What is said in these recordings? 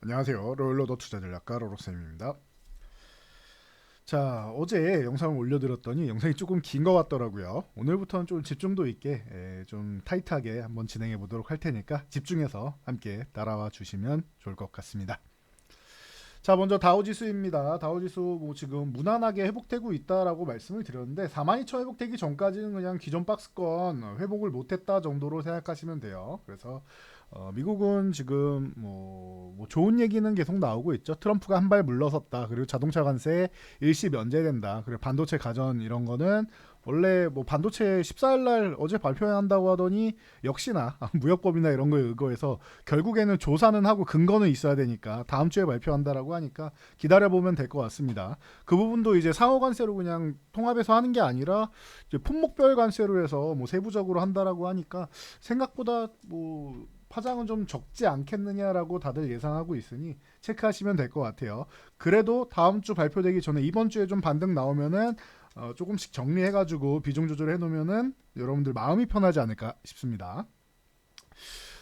안녕하세요. 롤러더 투자 전략가 로로쌤입니다. 자, 어제 영상을 올려드렸더니 영상이 조금 긴 것 같더라고요. 오늘부터는 좀 집중도 있게 좀 타이트하게 한번 진행해 보도록 할 테니까 집중해서 함께 따라와 주시면 좋을 것 같습니다. 자, 먼저 다우지수입니다. 다우지수 뭐 지금 무난하게 회복되고 있다라고 말씀을 드렸는데 42,000 회복되기 전까지는 그냥 기존 박스권 회복을 못했다 정도로 생각하시면 돼요. 그래서 미국은 지금 뭐 좋은 얘기는 계속 나오고 있죠. 트럼프가 한 발 물러섰다. 그리고 자동차 관세 일시 면제된다. 그리고 반도체 가전 이런 거는 원래 뭐 반도체 14일 날 어제 발표한다고 하더니 역시나 무역법이나 이런 거에 의거해서 결국에는 조사는 하고 근거는 있어야 되니까 다음 주에 발표한다라고 하니까 기다려보면 될 것 같습니다. 그 부분도 이제 상호 관세로 그냥 통합해서 하는 게 아니라 이제 품목별 관세로 해서 뭐 세부적으로 한다라고 하니까 생각보다 뭐 파장은 좀 적지 않겠느냐라고 다들 예상하고 있으니 체크하시면 될 것 같아요. 그래도 다음 주 발표되기 전에 이번 주에 좀 반등 나오면은 조금씩 정리해가지고 비중 조절해 놓으면은 여러분들 마음이 편하지 않을까 싶습니다.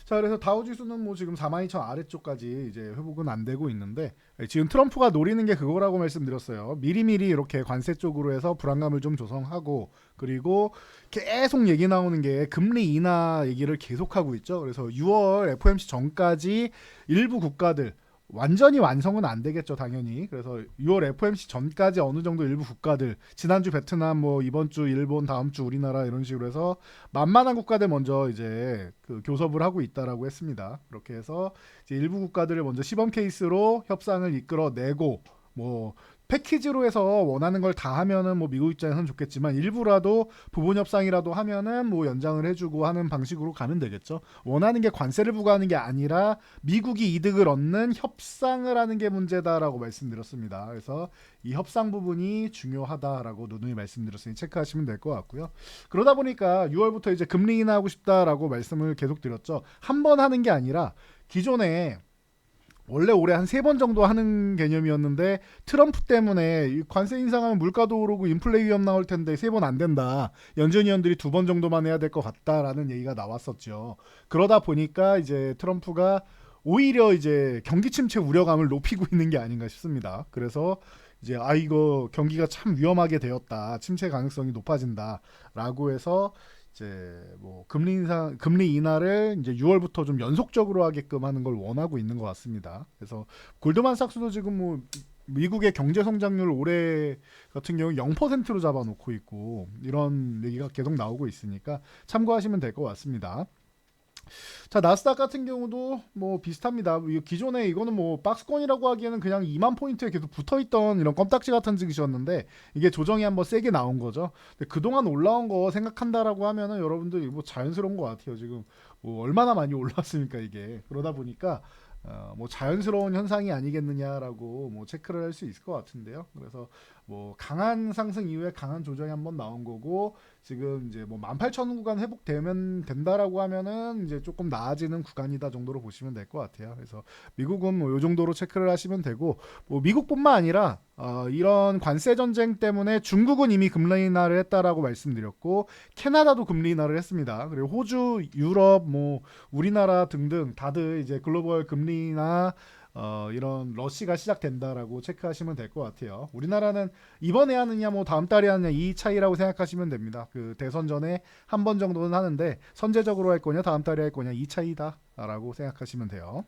자, 그래서 다우지수는 뭐 지금 42,000 아래쪽까지 이제 회복은 안 되고 있는데 지금 트럼프가 노리는 게 그거라고 말씀드렸어요. 미리미리 이렇게 관세 쪽으로 해서 불안감을 좀 조성하고 그리고 계속 얘기 나오는 게 금리 인하 얘기를 계속하고 있죠. 그래서 6월 FOMC 전까지 일부 국가들 완전히 완성은 안 되겠죠, 당연히. 그래서 6월 FOMC 전까지 어느 정도 일부 국가들, 지난주 베트남, 뭐 이번 주 일본, 다음 주 우리나라 이런 식으로 해서 만만한 국가들 먼저 이제 그 교섭을 하고 있다라고 했습니다. 그렇게 해서 이제 일부 국가들을 먼저 시범 케이스로 협상을 이끌어내고 뭐 패키지로 해서 원하는 걸 다 하면은 뭐 미국 입장에서는 좋겠지만 일부라도 부분 협상이라도 하면은 뭐 연장을 해주고 하는 방식으로 가면 되겠죠. 원하는 게 관세를 부과하는 게 아니라 미국이 이득을 얻는 협상을 하는 게 문제다라고 말씀드렸습니다. 그래서 이 협상 부분이 중요하다라고 누누이 말씀드렸으니 체크하시면 될 것 같고요. 그러다 보니까 6월부터 이제 금리 인하하고 싶다라고 말씀을 계속 드렸죠. 한 번 하는 게 아니라 기존에 원래 올해 한 세 번 정도 하는 개념이었는데 트럼프 때문에 관세 인상하면 물가도 오르고 인플레 위험 나올 텐데 세 번 안 된다. 연준 위원들이 두 번 정도만 해야 될 것 같다라는 얘기가 나왔었죠. 그러다 보니까 이제 트럼프가 오히려 이제 경기 침체 우려감을 높이고 있는 게 아닌가 싶습니다. 그래서 이제 이거 경기가 참 위험하게 되었다. 침체 가능성이 높아진다라고 해서 이제 뭐 금리 인하를 이제 6월부터 좀 연속적으로 하게끔 하는 걸 원하고 있는 것 같습니다. 그래서 골드만삭스도 지금 뭐 미국의 경제 성장률 올해 같은 경우 0%로 잡아놓고 있고 이런 얘기가 계속 나오고 있으니까 참고하시면 될 것 같습니다. 자, 나스닥 같은 경우도 뭐 비슷합니다. 기존에 이거는 뭐 박스권이라고 하기에는 그냥 2만 포인트에 계속 붙어있던 이런 껌딱지 같은 증시였는데 이게 조정이 한번 세게 나온 거죠. 근데 그동안 올라온 거 생각한다라고 하면은 여러분들 뭐 자연스러운 것 같아요. 지금 뭐 얼마나 많이 올랐습니까 이게. 그러다 보니까 뭐 자연스러운 현상이 아니겠느냐라고 뭐 체크를 할 수 있을 것 같은데요. 그래서 뭐 강한 상승 이후에 강한 조정이 한번 나온 거고 지금 이제 뭐 18,000원 구간 회복되면 된다라고 하면은 이제 조금 나아지는 구간이다 정도로 보시면 될 것 같아요. 그래서 미국은 뭐 요 정도로 체크를 하시면 되고 뭐 미국뿐만 아니라 이런 관세 전쟁 때문에 중국은 이미 금리 인하를 했다라고 말씀드렸고 캐나다도 금리 인하를 했습니다. 그리고 호주, 유럽, 뭐 우리나라 등등 다들 이제 글로벌 금리나 이런 러시가 시작된다라고 체크하시면 될 것 같아요. 우리나라는 이번에 하느냐 뭐 다음 달에 하느냐 이 차이라고 생각하시면 됩니다. 그 대선 전에 한 번 정도는 하는데 선제적으로 할 거냐 다음 달에 할 거냐 이 차이다라고 생각하시면 돼요.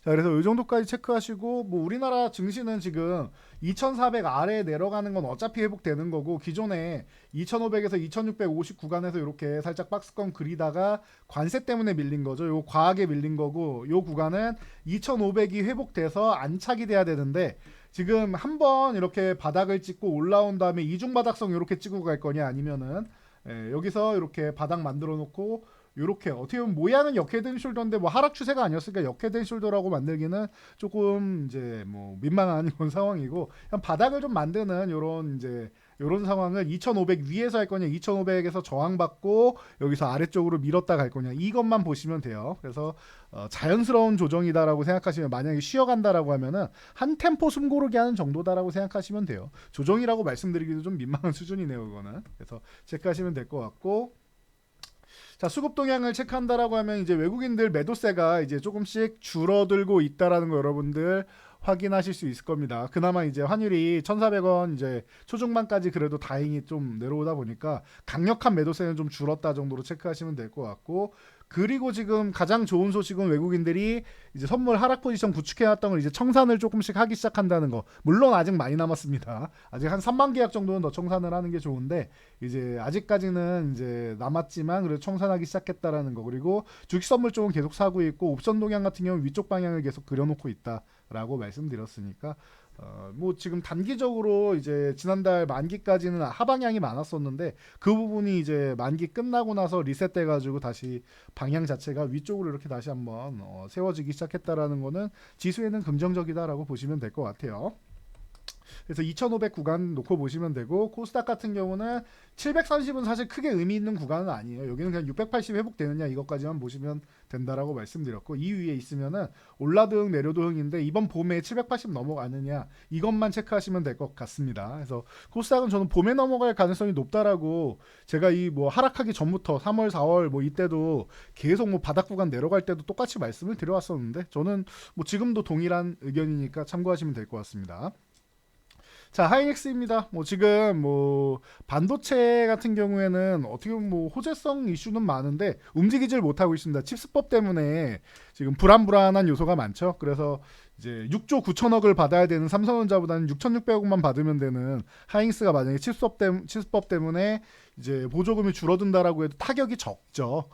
자, 그래서 이 정도까지 체크하시고 뭐 우리나라 증시는 지금 2,400 아래에 내려가는 건 어차피 회복되는 거고 기존에 2,500에서 2,650 구간에서 이렇게 살짝 박스권 그리다가 관세 때문에 밀린 거죠. 요 과하게 밀린 거고 요 구간은 2,500이 회복돼서 안착이 돼야 되는데 지금 한번 이렇게 바닥을 찍고 올라온 다음에 이중 바닥성 이렇게 찍고 갈 거냐 아니면은 여기서 이렇게 바닥 만들어 놓고 요렇게 어떻게 보면 모양은 역헤드 숄더인데 뭐 하락 추세가 아니었으니까 역헤드 숄더라고 만들기는 조금 이제 뭐 민망한 그런 상황이고 그냥 바닥을 좀 만드는 요런 이제 요런 상황을 2,500 위에서 할 거냐 2,500에서 저항받고 여기서 아래쪽으로 밀었다 갈 거냐 이것만 보시면 돼요. 그래서 자연스러운 조정이다라고 생각하시면 만약에 쉬어간다라고 하면은 한 템포 숨고르게 하는 정도다라고 생각하시면 돼요. 조정이라고 말씀드리기도 좀 민망한 수준이네요 그거는. 그래서 체크하시면 될 것 같고 자, 수급 동향을 체크한다라고 하면 이제 외국인들 매도세가 이제 조금씩 줄어들고 있다라는 거 여러분들 확인하실 수 있을 겁니다. 그나마 이제 환율이 1,400원 이제 초중반까지 그래도 다행히 좀 내려오다 보니까 강력한 매도세는 좀 줄었다 정도로 체크하시면 될 것 같고, 그리고 지금 가장 좋은 소식은 외국인들이 이제 선물 하락 포지션 구축해놨던 걸 이제 청산을 조금씩 하기 시작한다는 거. 물론 아직 많이 남았습니다. 아직 한 3만 계약 정도는 더 청산을 하는 게 좋은데 이제 아직까지는 이제 남았지만 그래도 청산하기 시작했다라는 거. 그리고 주식 선물 쪽은 계속 사고 있고 옵션 동향 같은 경우는 위쪽 방향을 계속 그려놓고 있다라고 말씀드렸으니까 뭐 지금 단기적으로 이제 지난달 만기까지는 하방향이 많았었는데 그 부분이 이제 만기 끝나고 나서 리셋돼 가지고 다시 방향 자체가 위쪽으로 이렇게 다시 한번 세워지기 시작했다라는 거는 지수에는 긍정적이다라고 보시면 될 것 같아요. 그래서 2,500 구간 놓고 보시면 되고, 코스닥 같은 경우는 730은 사실 크게 의미 있는 구간은 아니에요. 여기는 그냥 680 회복되느냐 이것까지만 보시면 된다라고 말씀드렸고, 이 위에 있으면은 올라드흥 내려도흥인데 이번 봄에 780 넘어가느냐 이것만 체크하시면 될 것 같습니다. 그래서 코스닥은 저는 봄에 넘어갈 가능성이 높다라고, 제가 이 뭐 하락하기 전부터 3월 4월 뭐 이때도 계속 뭐 바닥 구간 내려갈 때도 똑같이 말씀을 드려왔었는데, 저는 뭐 지금도 동일한 의견이니까 참고하시면 될 것 같습니다. 자, 하이닉스입니다. 뭐 지금 뭐 반도체 같은 경우에는 어떻게 보면 뭐 호재성 이슈는 많은데 움직이질 못하고 있습니다. 칩스법 때문에 지금 불안불안한 요소가 많죠. 그래서 이제 6조 9천억을 받아야 되는 삼성전자보다는 6,600억만 받으면 되는 하이닉스가 만약에 칩스법 때문에 이제 보조금이 줄어든다라고 해도 타격이 적죠.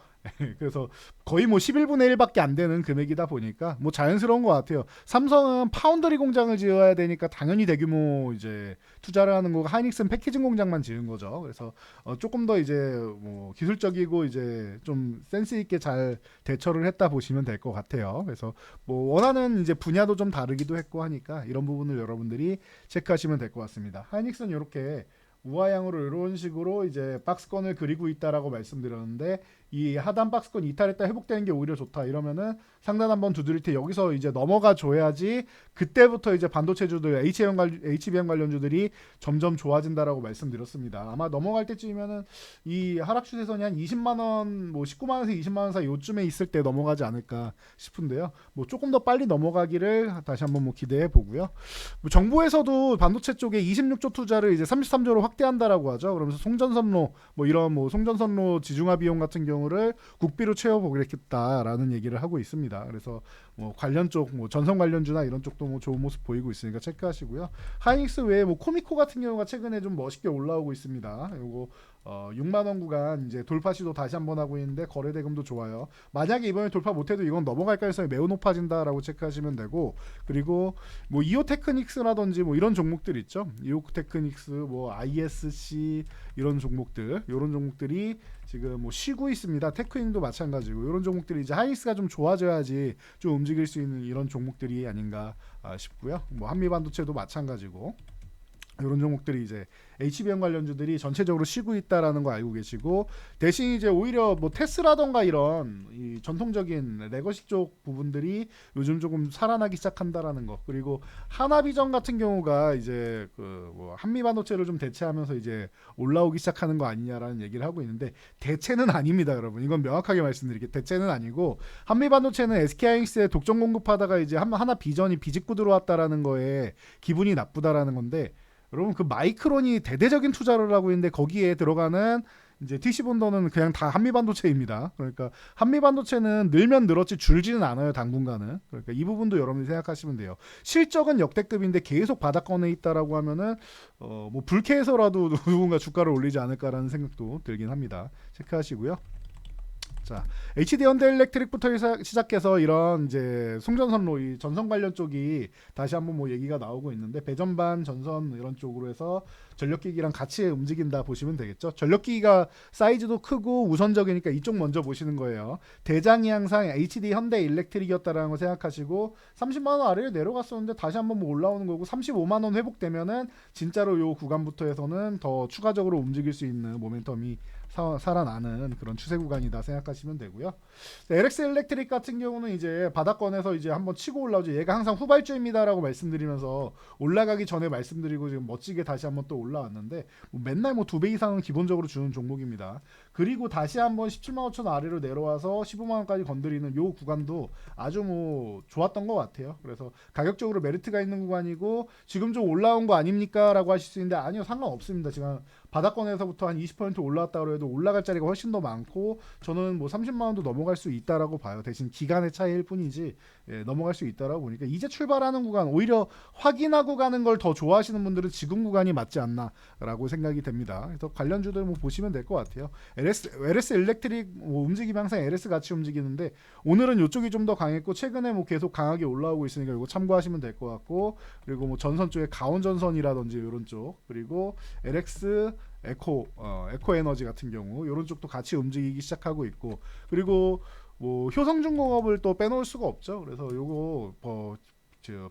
그래서 거의 뭐 11분의 1밖에 안 되는 금액이다 보니까 뭐 자연스러운 것 같아요. 삼성은 파운드리 공장을 지어야 되니까 당연히 대규모 이제 투자를 하는 거고, 하이닉스는 패키징 공장만 지은 거죠. 그래서 조금 더 이제 뭐 기술적이고 이제 좀 센스 있게 잘 대처를 했다 보시면 될 것 같아요. 그래서 뭐 원하는 이제 분야도 좀 다르기도 했고 하니까 이런 부분을 여러분들이 체크하시면 될 것 같습니다. 하이닉스는 이렇게 우하향으로 이런 식으로 이제 박스권을 그리고 있다라고 말씀드렸는데, 이 하단 박스권 이탈했다 회복되는 게 오히려 좋다 이러면은 상단 한번 두드릴 때 여기서 이제 넘어가 줘야지 그때부터 이제 반도체주들 HBM 관련주들이 점점 좋아진다라고 말씀드렸습니다. 아마 넘어갈 때쯤이면은 이 하락 추세선이 한 20만 원, 뭐 19만 원에서 20만 원 사이 요쯤에 있을 때 넘어가지 않을까 싶은데요. 뭐 조금 더 빨리 넘어가기를 다시 한번 뭐 기대해 보고요. 뭐 정부에서도 반도체 쪽에 26조 투자를 이제 33조로 확대한다라고 하죠. 그러면서 송전선로 뭐 이런 뭐 송전선로 지중화 비용 같은 경우를 국비로 채워보겠다라는 얘기를 하고 있습니다. 그래서 뭐 관련 쪽, 뭐 전선 관련주나 이런 쪽도 뭐 좋은 모습 보이고 있으니까 체크하시고요. 하이닉스 외에 뭐 코미코 같은 경우가 최근에 좀 멋있게 올라오고 있습니다. 요거 6만 원 구간 이제 돌파 시도 다시 한번 하고 있는데 거래 대금도 좋아요. 만약에 이번에 돌파 못해도 이건 넘어갈 가능성이 매우 높아진다라고 체크하시면 되고, 그리고 뭐 이오테크닉스라든지 뭐 이런 종목들 있죠. 이오테크닉스, 뭐 ISC 이런 종목들, 이런 종목들이 지금 뭐 쉬고 있습니다. 테크인도 마찬가지고 이런 종목들이 이제 하이닉스가 좀 좋아져야지 좀 움직일 수 있는 이런 종목들이 아닌가 싶고요. 뭐 한미반도체도 마찬가지고. 이런 종목들이 이제 HBM 관련주들이 전체적으로 쉬고 있다라는 거 알고 계시고, 대신 이제 오히려 뭐 테스라던가 이런 이 전통적인 레거시 쪽 부분들이 요즘 조금 살아나기 시작한다라는 거, 그리고 하나비전 같은 경우가 이제 그 뭐 한미 반도체를 좀 대체하면서 이제 올라오기 시작하는 거 아니냐라는 얘기를 하고 있는데, 대체는 아닙니다, 여러분. 이건 명확하게 말씀드릴게요. 대체는 아니고, 한미 반도체는 SK하이닉스에 독점 공급하다가 이제 하나 비전이 비집고 들어왔다라는 거에 기분이 나쁘다라는 건데, 여러분 그 마이크론이 대대적인 투자를 하고 있는데 거기에 들어가는 이제 TC본더는 그냥 다 한미반도체입니다. 그러니까 한미반도체는 늘면 늘었지 줄지는 않아요, 당분간은. 그러니까 이 부분도 여러분이 생각하시면 돼요. 실적은 역대급인데 계속 바닥권에 있다라고 하면은 뭐 불쾌해서라도 누군가 주가를 올리지 않을까라는 생각도 들긴 합니다. 체크하시고요. 자, HD 현대일렉트릭부터 시작해서 이런 이제 송전선로, 이 전선 관련 쪽이 다시 한번 뭐 얘기가 나오고 있는데, 배전반 전선 이런 쪽으로 해서 전력기기랑 같이 움직인다 보시면 되겠죠. 전력기기가 사이즈도 크고 우선적이니까 이쪽 먼저 보시는 거예요. 대장이 항상 HD 현대일렉트릭이었다라는 거 생각하시고, 30만 원 아래로 내려갔었는데 다시 한번 뭐 올라오는 거고, 35만 원 회복되면은 진짜로 요 구간부터 해서는 더 추가적으로 움직일 수 있는 모멘텀이 살아나는 그런 추세 구간이다 생각하시면 되고요. LX 일렉트릭 같은 경우는 이제 바닥권에서 이제 한번 치고 올라오죠. 얘가 항상 후발주입니다라고 말씀드리면서 올라가기 전에 말씀드리고 지금 멋지게 다시 한번 또 올라왔는데, 뭐 맨날 뭐 2배 이상은 기본적으로 주는 종목입니다. 그리고 다시 한번 17만 5천 아래로 내려와서 15만 원까지 건드리는 요 구간도 아주 뭐 좋았던 것 같아요. 그래서 가격적으로 메리트가 있는 구간이고 지금 좀 올라온 거 아닙니까? 라고 하실 수 있는데 아니요, 상관없습니다. 지금 바닥권에서부터 한 20% 올라왔다 그래도 올라갈 자리가 훨씬 더 많고 저는 뭐 30만 원도 넘어갈 수 있다라고 봐요. 대신 기간의 차이일 뿐이지 넘어갈 수 있다라고 보니까 이제 출발하는 구간, 오히려 확인하고 가는 걸 더 좋아하시는 분들은 지금 구간이 맞지 않나라고 생각이 됩니다. 그래서 관련주들 뭐 보시면 될 것 같아요. LS 일렉트릭 뭐 움직임이 항상 LS 같이 움직이는데 오늘은 이쪽이 좀 더 강했고 최근에 뭐 계속 강하게 올라오고 있으니까 이거 참고하시면 될 것 같고, 그리고 뭐 전선 쪽에 가온 전선이라든지 이런 쪽, 그리고 LX 에코 에너지 같은 경우 이런 쪽도 같이 움직이기 시작하고 있고, 그리고 뭐 효성중공업을 또 빼놓을 수가 없죠. 그래서 요거 뭐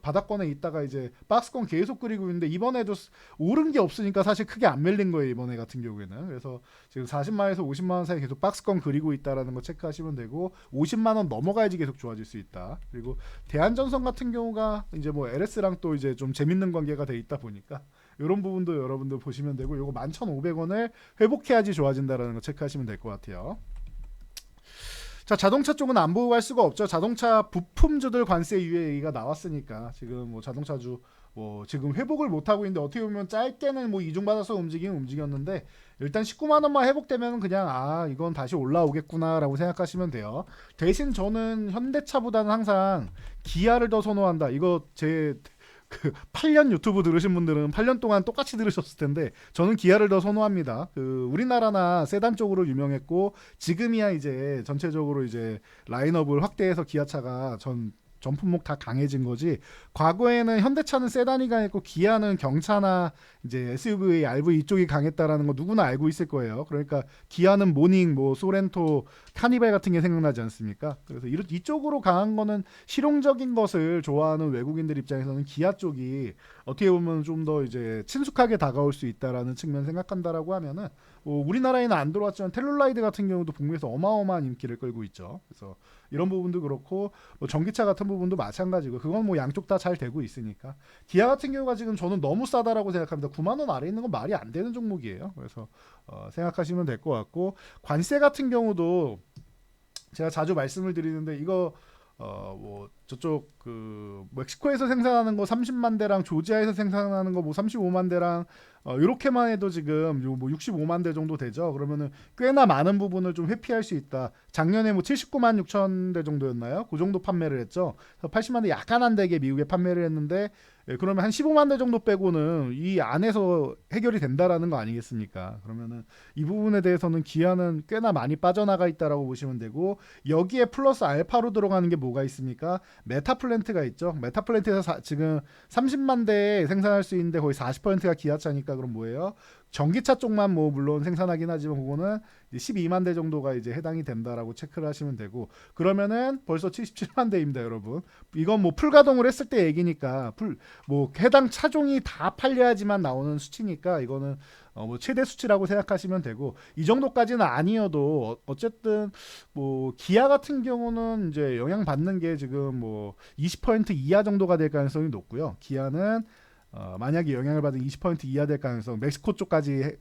바닥권에 있다가 이제 박스권 계속 그리고 있는데 이번에도 오른 게 없으니까 사실 크게 안 밀린 거예요, 이번에 같은 경우에는. 그래서 지금 40만에서 50만 원 사이 계속 박스권 그리고 있다라는 거 체크하시면 되고 50만 원 넘어가야지 계속 좋아질 수 있다. 그리고 대한전선 같은 경우가 이제 뭐 LS랑 또 이제 좀 재밌는 관계가 돼 있다 보니까 이런 부분도 여러분들 보시면 되고, 요거 11,500원을 회복해야지 좋아진다라는 거 체크하시면 될 것 같아요. 자, 자동차 쪽은 안 보고 갈 수가 없죠. 자동차 부품주들 관세 유예가 나왔으니까 지금 뭐 자동차주 뭐 지금 회복을 못 하고 있는데 어떻게 보면 짧게는 뭐 이중받아서 움직였는데 일단 19만 원만 회복되면 그냥 이건 다시 올라오겠구나라고 생각하시면 돼요. 대신 저는 현대차보다는 항상 기아를 더 선호한다. 이거 제 8년 유튜브 들으신 분들은 8년 동안 똑같이 들으셨을 텐데 저는 기아를 더 선호합니다. 우리나라나 세단 쪽으로 유명했고 지금이야 이제 전체적으로 이제 라인업을 확대해서 기아차가 전 품목 다 강해진 거지. 과거에는 현대차는 세단이 강했고 기아는 경차나 이제 SUV, RV 이쪽이 강했다라는 거 누구나 알고 있을 거예요. 그러니까 기아는 모닝, 뭐 소렌토, 카니발 같은 게 생각나지 않습니까? 그래서 이쪽으로 강한 거는 실용적인 것을 좋아하는 외국인들 입장에서는 기아 쪽이 어떻게 보면 좀 더 이제 친숙하게 다가올 수 있다라는 측면 생각한다라고 하면은 뭐 우리나라에는 안 들어왔지만 텔룰라이드 같은 경우도 북미에서 어마어마한 인기를 끌고 있죠. 그래서 이런 부분도 그렇고 뭐 전기차 같은 부분도 마찬가지고 그건 뭐 양쪽 다 잘 되고 있으니까 기아 같은 경우가 지금 저는 너무 싸다라고 생각합니다. 9만 원 아래 있는 건 말이 안 되는 종목이에요. 그래서 생각하시면 될 것 같고, 관세 같은 경우도 제가 자주 말씀을 드리는데 이거 뭐 저쪽 멕시코에서 생산하는 거 30만 대랑 조지아에서 생산하는 거 뭐 35만 대랑 이렇게만 해도 지금 뭐 65만 대 정도 되죠. 그러면은 꽤나 많은 부분을 좀 회피할 수 있다. 작년에 뭐 79만 6천 대 정도였나요? 그 정도 판매를 했죠. 그래서 80만 대 약간 안 되게 미국에 판매를 했는데 그러면 한 15만 대 정도 빼고는 이 안에서 해결이 된다라는 거 아니겠습니까? 그러면은 이 부분에 대해서는 기아는 꽤나 많이 빠져나가 있다라고 보시면 되고, 여기에 플러스 알파로 들어가는 게 뭐가 있습니까? 메타플랜트가 있죠. 메타플랜트에서 지금 30만 대 생산할 수 있는데 거의 40%가 기아차니까 그럼 뭐예요? 전기차 쪽만 뭐 물론 생산하긴 하지만 그거는 12만 대 정도가 이제 해당이 된다라고 체크를 하시면 되고, 그러면은 벌써 77만 대입니다, 여러분. 이건 뭐 풀가동을 했을 때 얘기니까 뭐 해당 차종이 다 팔려야지만 나오는 수치니까 이거는 뭐 최대 수치라고 생각하시면 되고, 이 정도까지는 아니어도 어쨌든 뭐 기아 같은 경우는 이제 영향 받는 게 지금 뭐 20% 이하 정도가 될 가능성이 높고요. 기아는 만약에 영향을 받은 20% 이하 될 가능성, 멕시코 쪽까지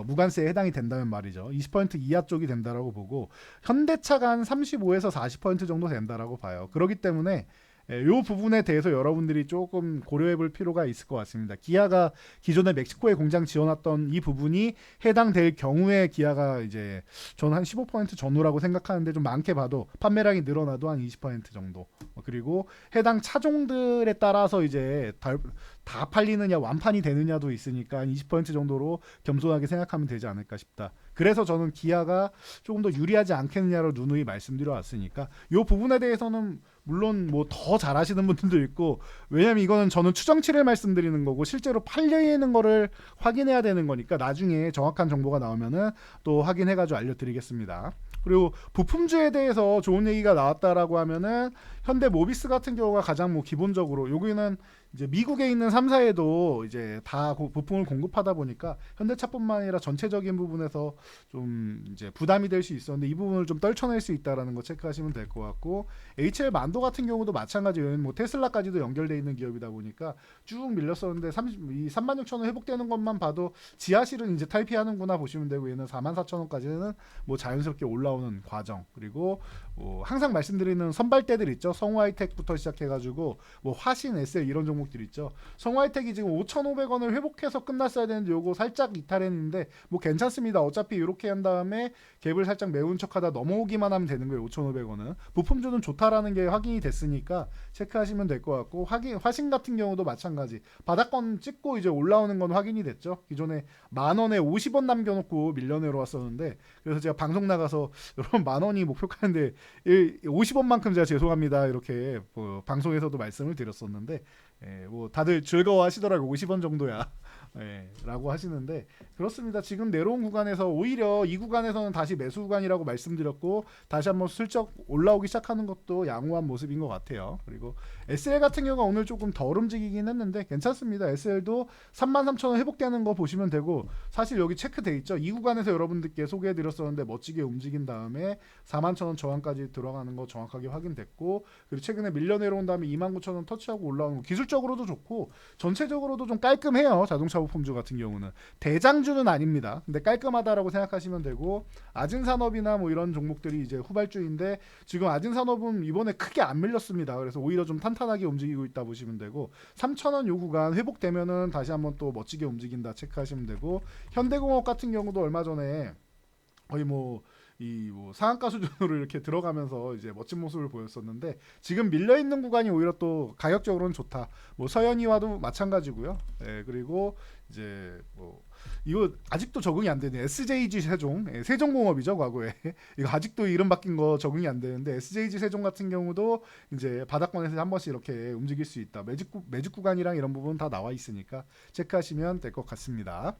무관세에 해당이 된다면 말이죠. 20% 이하 쪽이 된다라고 보고, 현대차가 한 35에서 40% 정도 된다라고 봐요. 그렇기 때문에 이 부분에 대해서 여러분들이 조금 고려해 볼 필요가 있을 것 같습니다. 기아가 기존에 멕시코에 공장 지어놨던 이 부분이 해당될 경우에 기아가 이제 저는 한 15% 전후라고 생각하는데 좀 많게 봐도 판매량이 늘어나도 한 20% 정도. 그리고 해당 차종들에 따라서 이제 다 팔리느냐 완판이 되느냐도 있으니까 한 20% 정도로 겸손하게 생각하면 되지 않을까 싶다. 그래서 저는 기아가 조금 더 유리하지 않겠느냐로 누누이 말씀드려 왔으니까 이 부분에 대해서는 물론 뭐 더 잘하시는 분들도 있고, 왜냐면 이거는 저는 추정치를 말씀드리는 거고 실제로 팔려 있는 거를 확인해야 되는 거니까 나중에 정확한 정보가 나오면은 또 확인해가지고 알려드리겠습니다. 그리고 부품주에 대해서 좋은 얘기가 나왔다라고 하면은 현대 모비스 같은 경우가 가장 뭐 기본적으로 여기는 이제 미국에 있는 3사에도 이제 다 부품을 공급하다 보니까 현대차뿐만 아니라 전체적인 부분에서 좀 이제 부담이 될 수 있었는데 이 부분을 좀 떨쳐낼 수 있다라는 거 체크하시면 될 것 같고, HL 만도 같은 경우도 마찬가지예요. 뭐 테슬라까지도 연결돼 있는 기업이다 보니까 쭉 밀렸었는데 36,000원 회복되는 것만 봐도 지하실은 이제 탈피하는구나 보시면 되고, 얘는 44,000원까지는 뭐 자연스럽게 올라오는 과정. 그리고 항상 말씀드리는 선발대들 있죠. 성우하이텍부터 시작해가지고 뭐 화신, SL 이런 종목들 있죠. 성우하이텍이 지금 5,500원을 회복해서 끝났어야 되는데 요거 살짝 이탈했는데 뭐 괜찮습니다. 어차피 이렇게 한 다음에 갭을 살짝 메운 척하다 넘어오기만 하면 되는 거예요. 5,500원은 부품주는 좋다라는 게 확인이 됐으니까 체크하시면 될 것 같고, 화신 같은 경우도 마찬가지. 바닥권 찍고 이제 올라오는 건 확인이 됐죠. 기존에 10,000원에 50원 남겨놓고 밀려 내려왔었는데, 그래서 제가 방송 나가서 여러분 10,000원이 목표가인데 50원만큼 제가 죄송합니다 이렇게 뭐 방송에서도 말씀을 드렸었는데, 뭐 다들 즐거워하시더라고요. 50원 정도야 라고 하시는데, 그렇습니다. 지금 내려온 구간에서 오히려 이 구간에서는 다시 매수 구간이라고 말씀드렸고, 다시 한번 슬쩍 올라오기 시작하는 것도 양호한 모습인 것 같아요. 그리고 SL 같은 경우가 오늘 조금 덜 움직이긴 했는데 괜찮습니다. SL도 33,000원 회복되는 거 보시면 되고, 사실 여기 체크돼 있죠. 이 구간에서 여러분들께 소개해드렸었는데 멋지게 움직인 다음에 41,000원 저항까지 들어가는 거 정확하게 확인됐고, 그리고 최근에 밀려 내려온 다음에 29,000원 터치하고 올라오는 거 기술적으로도 좋고 전체적으로도 좀 깔끔해요. 자동차 부품주 같은 경우는 대장주는 아닙니다. 근데 깔끔하다라고 생각하시면 되고, 아진산업이나 뭐 이런 종목들이 이제 후발주인데 지금 아진산업은 이번에 크게 안 밀렸습니다. 그래서 오히려 좀 탄탄하게 움직이고 있다 보시면 되고, 3,000원 요 구간 회복되면은 다시 한번 또 멋지게 움직인다 체크하시면 되고, 현대공업 같은 경우도 얼마 전에 거의 뭐 상한가 수준으로 이렇게 들어가면서 이제 멋진 모습을 보였었는데, 지금 밀려 있는 구간이 오히려 또 가격적으로는 좋다. 뭐 서현이와도 마찬가지고요. 그리고 이제 뭐 이거 아직도 적응이 안 되네. SJG 세종, 세종공업이죠 과거에. 이거 아직도 이름 바뀐 거 적응이 안 되는데, SJG 세종 같은 경우도 이제 바닥권에서 한 번씩 이렇게 움직일 수 있다. 매직 구간이랑 이런 부분 다 나와 있으니까 체크하시면 될 것 같습니다.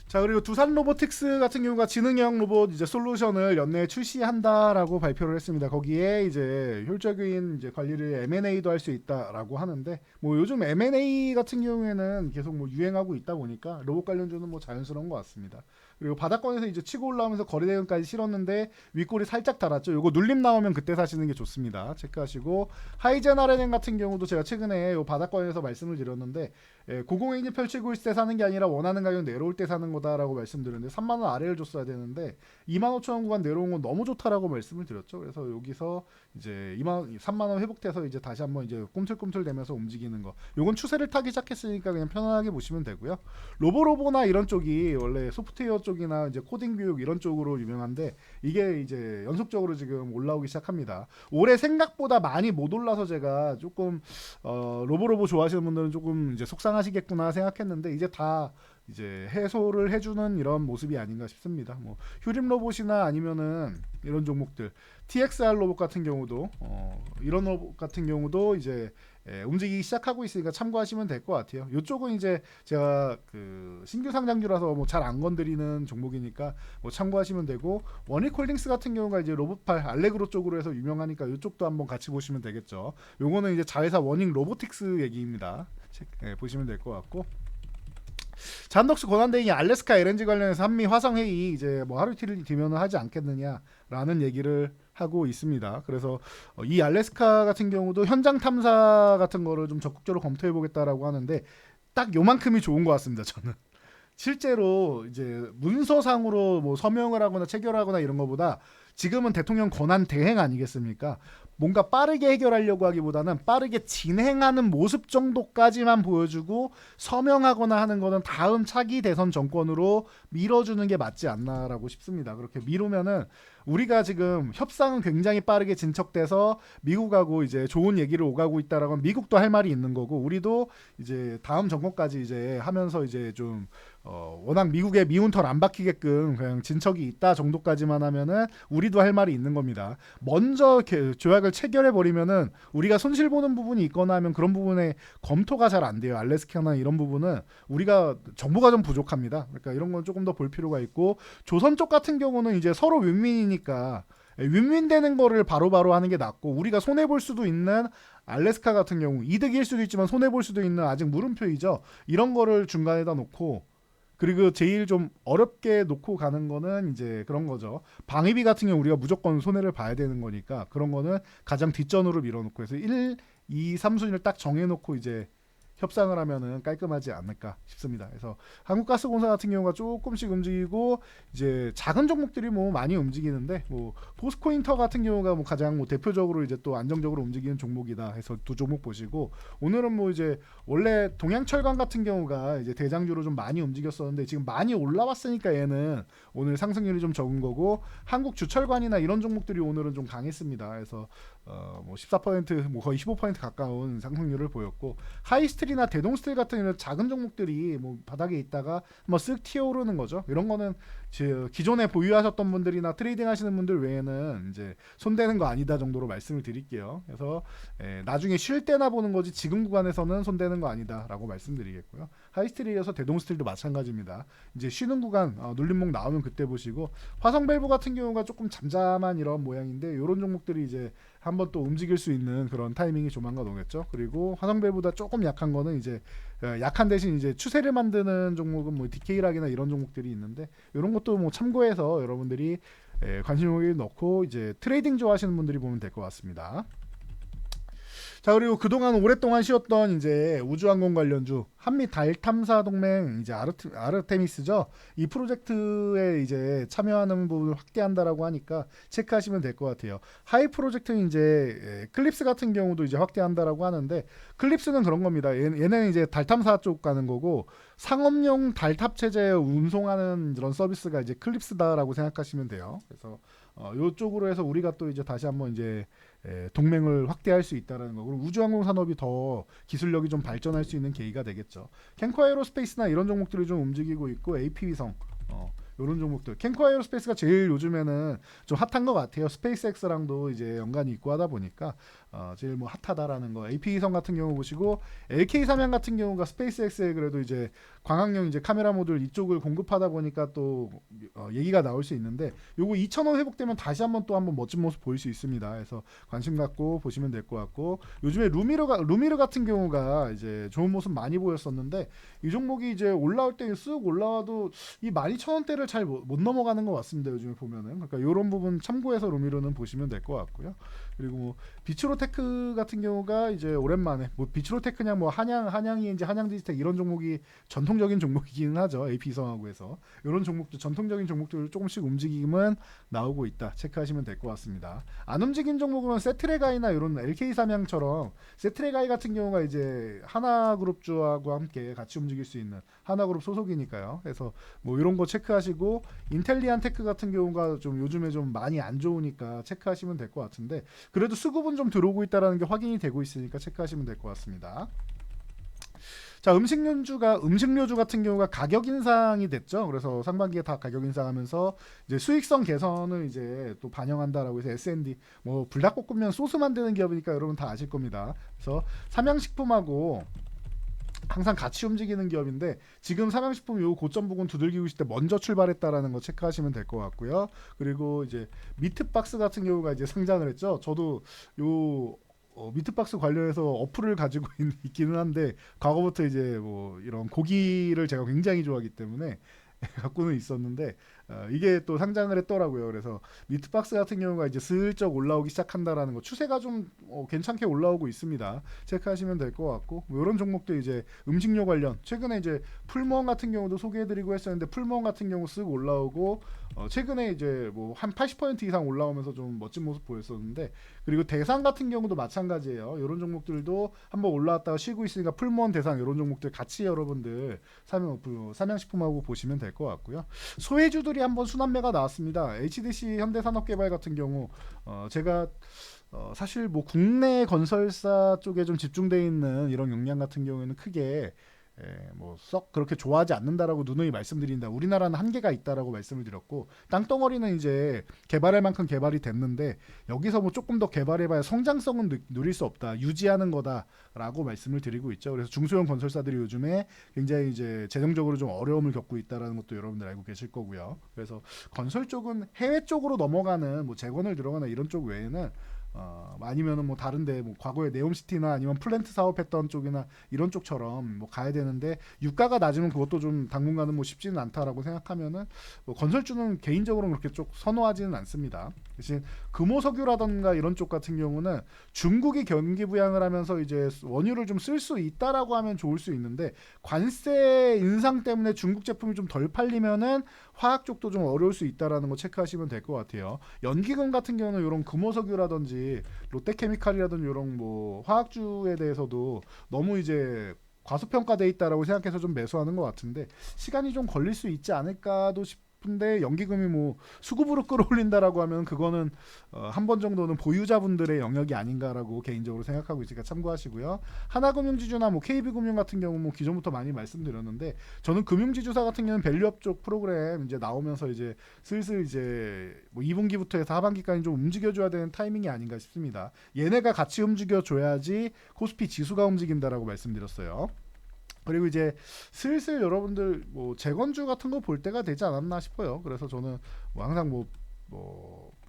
자, 그리고 두산 로보틱스 같은 경우가 지능형 로봇 이제 솔루션을 연내에 출시한다라고 발표를 했습니다. 거기에 이제 효율적인 이제 관리를 M&A도 할 수 있다라고 하는데, 뭐 요즘 M&A 같은 경우에는 계속 뭐 유행하고 있다 보니까 로봇 관련주는 뭐 자연스러운 것 같습니다. 그리고 바닥권에서 이제 치고 올라오면서 거래대금까지 실었는데 윗골이 살짝 달았죠. 요거 눌림 나오면 그때 사시는 게 좋습니다. 체크하시고, 하이젠 RNN 같은 경우도 제가 최근에 요 바닥권에서 말씀을 드렸는데, 고공행진 펼치고 있을 때 사는 게 아니라 원하는 가격 내려올 때 사는 거다라고 말씀드렸는데, 3만 원 아래를 줬어야 되는데 25,000원 구간 내려온 건 너무 좋다라고 말씀을 드렸죠. 그래서 여기서 이제 3만 원 회복돼서 이제 다시 한번 이제 꿈틀꿈틀 되면서 움직이는 거, 요건 추세를 타기 시작했으니까 그냥 편안하게 보시면 되고요. 로보나 이런 쪽이 원래 소프트웨어 쪽이나 이제 코딩 교육 이런 쪽으로 유명한데, 이게 이제 연속적으로 지금 올라오기 시작합니다. 올해 생각보다 많이 못 올라서 제가 조금 로보 좋아하시는 분들은 조금 이제 속상하시겠구나 생각했는데, 이제 다 이제 해소를 해주는 이런 모습이 아닌가 싶습니다. 뭐 휴림 로봇이나 아니면은 이런 종목들, TXR 로봇 같은 경우도 이런 로봇 같은 경우도 이제 움직이기 시작하고 있으니까 참고하시면 될 것 같아요. 이쪽은 이제 제가 그 신규 상장주라서 뭐 잘 안 건드리는 종목이니까 뭐 참고하시면 되고, 원익홀딩스 같은 경우가 이제 로봇팔 알레그로 쪽으로 해서 유명하니까 이쪽도 한번 같이 보시면 되겠죠. 요거는 이제 자회사 원익 로보틱스 얘기입니다. 보시면 될 것 같고, 잔덕수 권한대행이 알래스카 LNG 관련해서 한미 화성회의 이제 뭐 하루 이틀 뒤면은 하지 않겠느냐라는 얘기를 하고 있습니다. 그래서 이 알래스카 같은 경우도 현장 탐사 같은 거를 좀 적극적으로 검토해 보겠다라고 하는데, 딱 요만큼이 좋은 것 같습니다. 저는 실제로 이제 문서상으로 뭐 서명을 하거나 체결하거나 이런 것보다 지금은 대통령 권한 대행 아니겠습니까? 뭔가 빠르게 해결하려고 하기보다는 빠르게 진행하는 모습 정도까지만 보여주고 서명하거나 하는 거는 다음 차기 대선 정권으로 밀어주는 게 맞지 않나라고 싶습니다. 그렇게 미루면은 우리가 지금 협상은 굉장히 빠르게 진척돼서 미국하고 이제 좋은 얘기를 오가고 있다라고 하면 미국도 할 말이 있는 거고, 우리도 이제 다음 정권까지 이제 하면서 이제 좀 워낙 미국의 미운 털 안 박히게끔 그냥 진척이 있다 정도까지만 하면은 우리도 할 말이 있는 겁니다. 먼저 조약을 체결해 버리면은 우리가 손실 보는 부분이 있거나 하면 그런 부분에 검토가 잘 안 돼요. 알래스카나 이런 부분은 우리가 정보가 좀 부족합니다. 그러니까 이런 건 조금 더 볼 필요가 있고, 조선 쪽 같은 경우는 이제 서로 윈윈이니까 윈윈 되는 거를 바로바로 하는 게 낫고, 우리가 손해 볼 수도 있는 알래스카 같은 경우 이득일 수도 있지만 손해 볼 수도 있는 아직 물음표이죠. 이런 거를 중간에다 놓고, 그리고 제일 좀 어렵게 놓고 가는 거는 이제 그런 거죠. 방위비 같은 경우 우리가 무조건 손해를 봐야 되는 거니까 그런 거는 가장 뒷전으로 밀어놓고 해서 1, 2, 3순위를 딱 정해놓고 이제 협상을 하면은 깔끔하지 않을까 싶습니다. 그래서 한국가스공사 같은 경우가 조금씩 움직이고, 이제 작은 종목들이 뭐 많이 움직이는데, 뭐 포스코인터 같은 경우가 뭐 가장 뭐 대표적으로 이제 또 안정적으로 움직이는 종목이다 해서 두 종목 보시고, 오늘은 뭐 이제 원래 동양철강 같은 경우가 이제 대장주로 좀 많이 움직였었는데 지금 많이 올라왔으니까 얘는 오늘 상승률이 좀 적은 거고, 한국주철관이나 이런 종목들이 오늘은 좀 강했습니다. 그래서 뭐 14%, 뭐 거의 15% 가까운 상승률을 보였고, 하이스틸이나 대동스틸 같은 이런 작은 종목들이 뭐 바닥에 있다가 뭐 쓱 튀어오르는 거죠. 이런 거는 기존에 보유하셨던 분들이나 트레이딩 하시는 분들 외에는 이제 손대는 거 아니다 정도로 말씀을 드릴게요. 그래서 나중에 쉴 때나 보는 거지 지금 구간에서는 손대는 거 아니다라고 말씀드리겠고요. 하이스틸에 이어서 대동스틸도 마찬가지입니다. 이제 쉬는 구간 눌림목 나오면 그때 보시고, 화성밸브 같은 경우가 조금 잠잠한 이런 모양인데 이런 종목들이 이제 한번 또 움직일 수 있는 그런 타이밍이 조만간 오겠죠. 그리고 화성밸보다 조금 약한 거는 이제 약한 대신 이제 추세를 만드는 종목은 뭐 디케이락이나 이런 종목들이 있는데, 이런 것도 뭐 참고해서 여러분들이 관심을 넣고 이제 트레이딩 좋아하시는 분들이 보면 될 것 같습니다. 자, 그리고 그동안 오랫동안 쉬었던 이제 우주항공 관련주 한미 달 탐사 동맹 이제 아르테미스죠. 이 프로젝트에 이제 참여하는 부분을 확대한다라고 하니까 체크하시면 될 것 같아요. 하이 프로젝트는 이제 클립스 같은 경우도 이제 확대한다라고 하는데, 클립스는 그런 겁니다. 얘는 이제 달 탐사 쪽 가는 거고, 상업용 달탑 체제 운송하는 그런 서비스가 이제 클립스다라고 생각하시면 돼요. 그래서 이쪽으로 해서 우리가 또 이제 다시 한번 이제 동맹을 확대할 수 있다라는 거. 그리고 우주항공 산업이 더 기술력이 좀 발전할 수 있는 계기가 되겠죠. 캔코 에어로스페이스나 이런 종목들이 좀 움직이고 있고, AP위성 이런 종목들. 캔코 에어로스페이스가 제일 요즘에는 좀 핫한 것 같아요. 스페이스X랑도 이제 연관이 있고 하다 보니까 제일 뭐 핫하다라는 거. AP위성 같은 경우 보시고, LK 삼양 같은 경우가 스페이스X에 그래도 이제 광학용 이제 카메라 모듈 이쪽을 공급하다 보니까 또 얘기가 나올 수 있는데, 요거 2,000원 회복되면 다시 한번 또 한번 멋진 모습 보일 수 있습니다. 그래서 관심 갖고 보시면 될 것 같고, 요즘에 루미르 같은 경우가 이제 좋은 모습 많이 보였었는데, 이 종목이 이제 올라올 때 쓱 올라와도 이 12,000원대를 잘 못 넘어가는 것 같습니다. 요즘에 보면은. 그러니까 이런 부분 참고해서 루미르는 보시면 될 것 같고요. 그리고 뭐 비츠로테크 같은 경우가 이제 오랜만에, 뭐 비츠로테크냐 뭐 한양이 이제 한양디지텍 이런 종목이 전통적인 종목이기는 하죠. AP성하고 해서 이런 종목도 전통적인 종목들 조금씩 움직임은 나오고 있다. 체크하시면 될 것 같습니다. 안 움직인 종목은 세트레가이나 이런 LK 삼양처럼, 세트레가이 같은 경우가 이제 하나그룹주하고 함께 같이 움직일 수 있는 하나그룹 소속이니까요. 그래서 뭐 이런 거 체크하시고, 인텔리안테크 같은 경우가 좀 요즘에 좀 많이 안 좋으니까 체크하시면 될 것 같은데, 그래도 수급은 좀 들어오고 있다는 게 확인이 되고 있으니까 체크하시면 될 것 같습니다. 자, 음식료주 같은 경우가 가격 인상이 됐죠. 그래서 상반기에 다 가격 인상하면서 이제 수익성 개선을 이제 또 반영한다라고 해서 S&D, 뭐 불닭볶음면 소스 만드는 기업이니까 여러분 다 아실 겁니다. 그래서 삼양식품하고 항상 같이 움직이는 기업인데, 지금 삼양식품 요 고점 부근 두들기고 있을 때 먼저 출발했다라는 거 체크하시면 될 것 같고요. 그리고 이제 미트박스 같은 경우가 이제 상장을 했죠. 저도 요 미트박스 관련해서 어플을 가지고 있기는 한데, 과거부터 이제 뭐 이런 고기를 제가 굉장히 좋아하기 때문에 갖고는 있었는데, 이게 또 상장을 했더라고요. 그래서 미트박스 같은 경우가 이제 슬쩍 올라오기 시작한다라는 거, 추세가 좀 괜찮게 올라오고 있습니다. 체크하시면 될 것 같고, 뭐 이런 종목도 이제 음식료 관련, 최근에 이제 풀무원 같은 경우도 소개해드리고 했었는데, 풀무원 같은 경우 쓱 올라오고, 최근에 이제 뭐 한 80% 이상 올라오면서 좀 멋진 모습 보였었는데, 그리고 대상 같은 경우도 마찬가지예요. 이런 종목들도 한번 올라왔다가 쉬고 있으니까 풀무원, 대상 이런 종목들 같이 여러분들 삼양식품하고 보시면 될 것 같고요. 소외주들이 한번 순환매가 나왔습니다. HDC 현대산업개발 같은 경우 제가 사실 뭐 국내 건설사 쪽에 좀 집중되어 있는 이런 역량 같은 경우에는 크게 뭐 썩 그렇게 좋아하지 않는다라고 누누이 말씀드린다. 우리나라는 한계가 있다라고 말씀을 드렸고 땅덩어리는 이제 개발할 만큼 개발이 됐는데 여기서 뭐 조금 더 개발해봐야 성장성은 누릴 수 없다. 유지하는 거다라고 말씀을 드리고 있죠. 그래서 중소형 건설사들이 요즘에 굉장히 이제 재정적으로 좀 어려움을 겪고 있다라는 것도 여러분들 알고 계실 거고요. 그래서 건설 쪽은 해외 쪽으로 넘어가는 뭐 재건을 들어가나 이런 쪽 외에는 아니면은 뭐 다른데 뭐 과거에 네옴시티나 아니면 플랜트 사업했던 쪽이나 이런 쪽처럼 뭐 가야 되는데 유가가 낮으면 그것도 좀 당분간은 뭐 쉽지는 않다라고 생각하면은 뭐 건설주는 개인적으로는 그렇게 쪽 선호하지는 않습니다. 대신 금호석유라던가 이런 쪽 같은 경우는 중국이 경기 부양을 하면서 이제 원유를 좀 쓸 수 있다라고 하면 좋을 수 있는데 관세 인상 때문에 중국 제품이 좀 덜 팔리면은 화학 쪽도 좀 어려울 수 있다라는 거 체크하시면 될 것 같아요. 연기금 같은 경우는 이런 금호석유라든지 롯데케미칼이라든지 이런 뭐 화학주에 대해서도 너무 이제 과소평가돼 있다라고 생각해서 좀 매수하는 것 같은데 시간이 좀 걸릴 수 있지 않을까도 싶은데 연기금이 뭐 수급으로 끌어올린다라고 하면 그거는 한 번 정도는 보유자분들의 영역이 아닌가라고 개인적으로 생각하고 있으니까 참고하시고요. 하나금융지주나 뭐 KB금융 같은 경우 뭐 기존부터 많이 말씀드렸는데 저는 금융지주사 같은 경우는 밸류업 쪽 프로그램 이제 나오면서 이제 슬슬 이제 뭐 2분기부터 해서 하반기까지 좀 움직여줘야 되는 타이밍이 아닌가 싶습니다. 얘네가 같이 움직여줘야지 코스피 지수가 움직인다라고 말씀드렸어요. 그리고 이제 슬슬 여러분들 뭐 재건주 같은 거 볼 때가 되지 않았나 싶어요. 그래서 저는 뭐 항상 뭐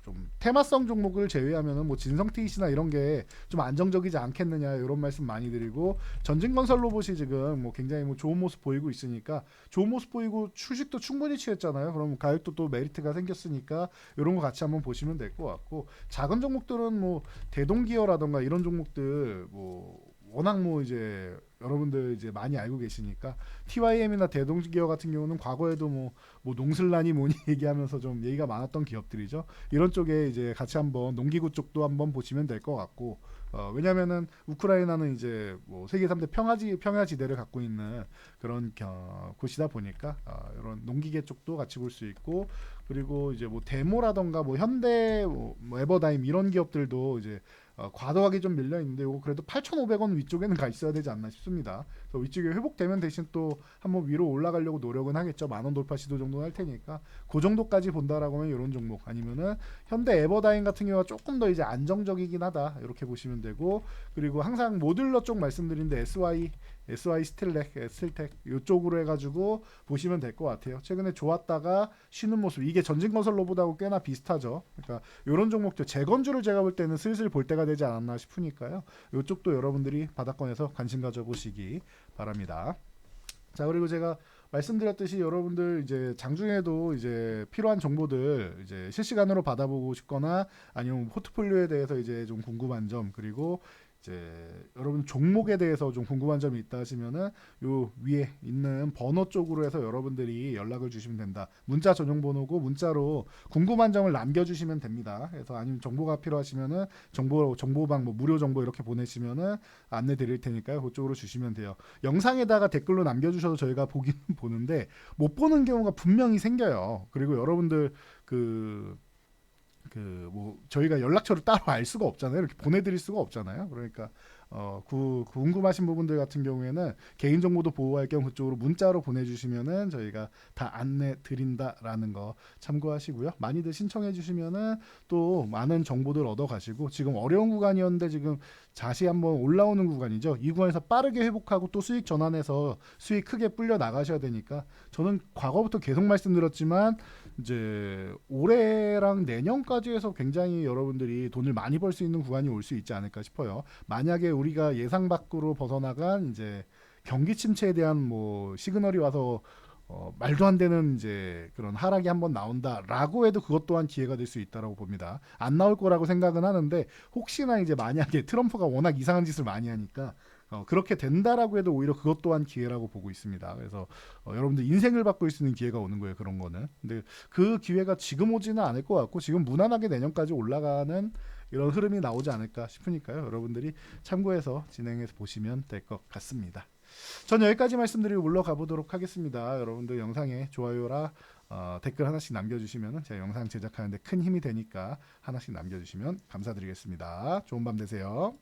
좀 테마성 종목을 제외하면은 뭐 진성TC나 이런 게 좀 안정적이지 않겠느냐 이런 말씀 많이 드리고 전진건설 로봇이 지금 뭐 굉장히 뭐 좋은 모습 보이고 있으니까 좋은 모습 보이고 휴식도 충분히 취했잖아요. 그럼 가격도 또 메리트가 생겼으니까 이런 거 같이 한번 보시면 될 것 같고 작은 종목들은 뭐 대동기어라던가 이런 종목들 뭐 워낙 뭐 이제 여러분들 이제 많이 알고 계시니까 TYM이나 대동기어 같은 경우는 과거에도 뭐 농슬라니 뭐니 얘기하면서 좀 얘기가 많았던 기업들이죠. 이런 쪽에 이제 같이 한번 농기구 쪽도 한번 보시면 될 것 같고 왜냐면은 우크라이나는 이제 뭐 세계 3대 평야지대를 갖고 있는 그런 곳이다 보니까 이런 농기계 쪽도 같이 볼 수 있고 그리고 이제 뭐 데모라던가 뭐 현대 뭐 에버다임 이런 기업들도 이제 과도하게 좀 밀려 있는데 이거 그래도 8,500원 위쪽에는 가 있어야 되지 않나 싶습니다. 그래서 위쪽에 회복되면 대신 또 한번 위로 올라가려고 노력은 하겠죠. 10,000원 돌파 시도 정도 할 테니까 그 정도까지 본다라고 하면 이런 종목 아니면은 현대 에버다임 같은 경우가 조금 더 이제 안정적이긴 하다 이렇게 보시면 되고 그리고 항상 모듈러 쪽 말씀드린데 SY 스틸텍 이쪽으로 해가지고 보시면 될 것 같아요. 최근에 좋았다가 쉬는 모습 이게 전진건설 로봇하고 꽤나 비슷하죠. 그러니까 이런 종목들 재건주를 제가 볼 때는 슬슬 볼 때가 되지 않았나 싶으니까요. 이쪽도 여러분들이 바닥권에서 관심 가져보시기 바랍니다. 자 그리고 제가 말씀드렸듯이 여러분들 이제 장중에도 이제 필요한 정보들 이제 실시간으로 받아보고 싶거나 아니면 포트폴리오에 대해서 이제 좀 궁금한 점 그리고 이제 여러분 종목에 대해서 좀 궁금한 점이 있다 하시면은 요 위에 있는 번호 쪽으로 해서 여러분들이 연락을 주시면 된다. 문자 전용 번호고 문자로 궁금한 점을 남겨주시면 됩니다. 그래서 아니면 정보가 필요하시면은 정보방 뭐 무료 정보 이렇게 보내시면은 안내 드릴 테니까요. 그쪽으로 주시면 돼요. 영상에다가 댓글로 남겨주셔도 저희가 보기는 보는데 못 보는 경우가 분명히 생겨요. 그리고 여러분들 그 뭐 저희가 연락처를 따로 알 수가 없잖아요. 이렇게 보내드릴 수가 없잖아요. 그러니까 궁금하신 부분들 같은 경우에는 개인 정보도 보호할 겸 그쪽으로 문자로 보내주시면은 저희가 다 안내 드린다라는 거 참고하시고요. 많이들 신청해 주시면은 또 많은 정보들 얻어 가시고 지금 어려운 구간이었는데 지금 다시 한번 올라오는 구간이죠. 이 구간에서 빠르게 회복하고 또 수익 전환해서 수익 크게 불려 나가셔야 되니까 저는 과거부터 계속 말씀드렸지만 이제 올해랑 내년까지 해서 굉장히 여러분들이 돈을 많이 벌 수 있는 구간이 올 수 있지 않을까 싶어요. 만약에 우리가 예상 밖으로 벗어나간 이제 경기 침체에 대한 뭐 시그널이 와서 말도 안 되는 이제 그런 하락이 한번 나온다라고 해도 그것 또한 기회가 될 수 있다라고 봅니다. 안 나올 거라고 생각은 하는데 혹시나 이제 만약에 트럼프가 워낙 이상한 짓을 많이 하니까 그렇게 된다라고 해도 오히려 그것 또한 기회라고 보고 있습니다. 그래서 여러분들 인생을 바꿀 수 있는 기회가 오는 거예요. 그런 거는. 근데 그 기회가 지금 오지는 않을 것 같고 지금 무난하게 내년까지 올라가는 이런 흐름이 나오지 않을까 싶으니까요. 여러분들이 참고해서 진행해서 보시면 될 것 같습니다. 전 여기까지 말씀드리고 물러가 보도록 하겠습니다. 여러분들 영상에 좋아요라 댓글 하나씩 남겨주시면 제가 영상 제작하는데 큰 힘이 되니까 하나씩 남겨주시면 감사드리겠습니다. 좋은 밤 되세요.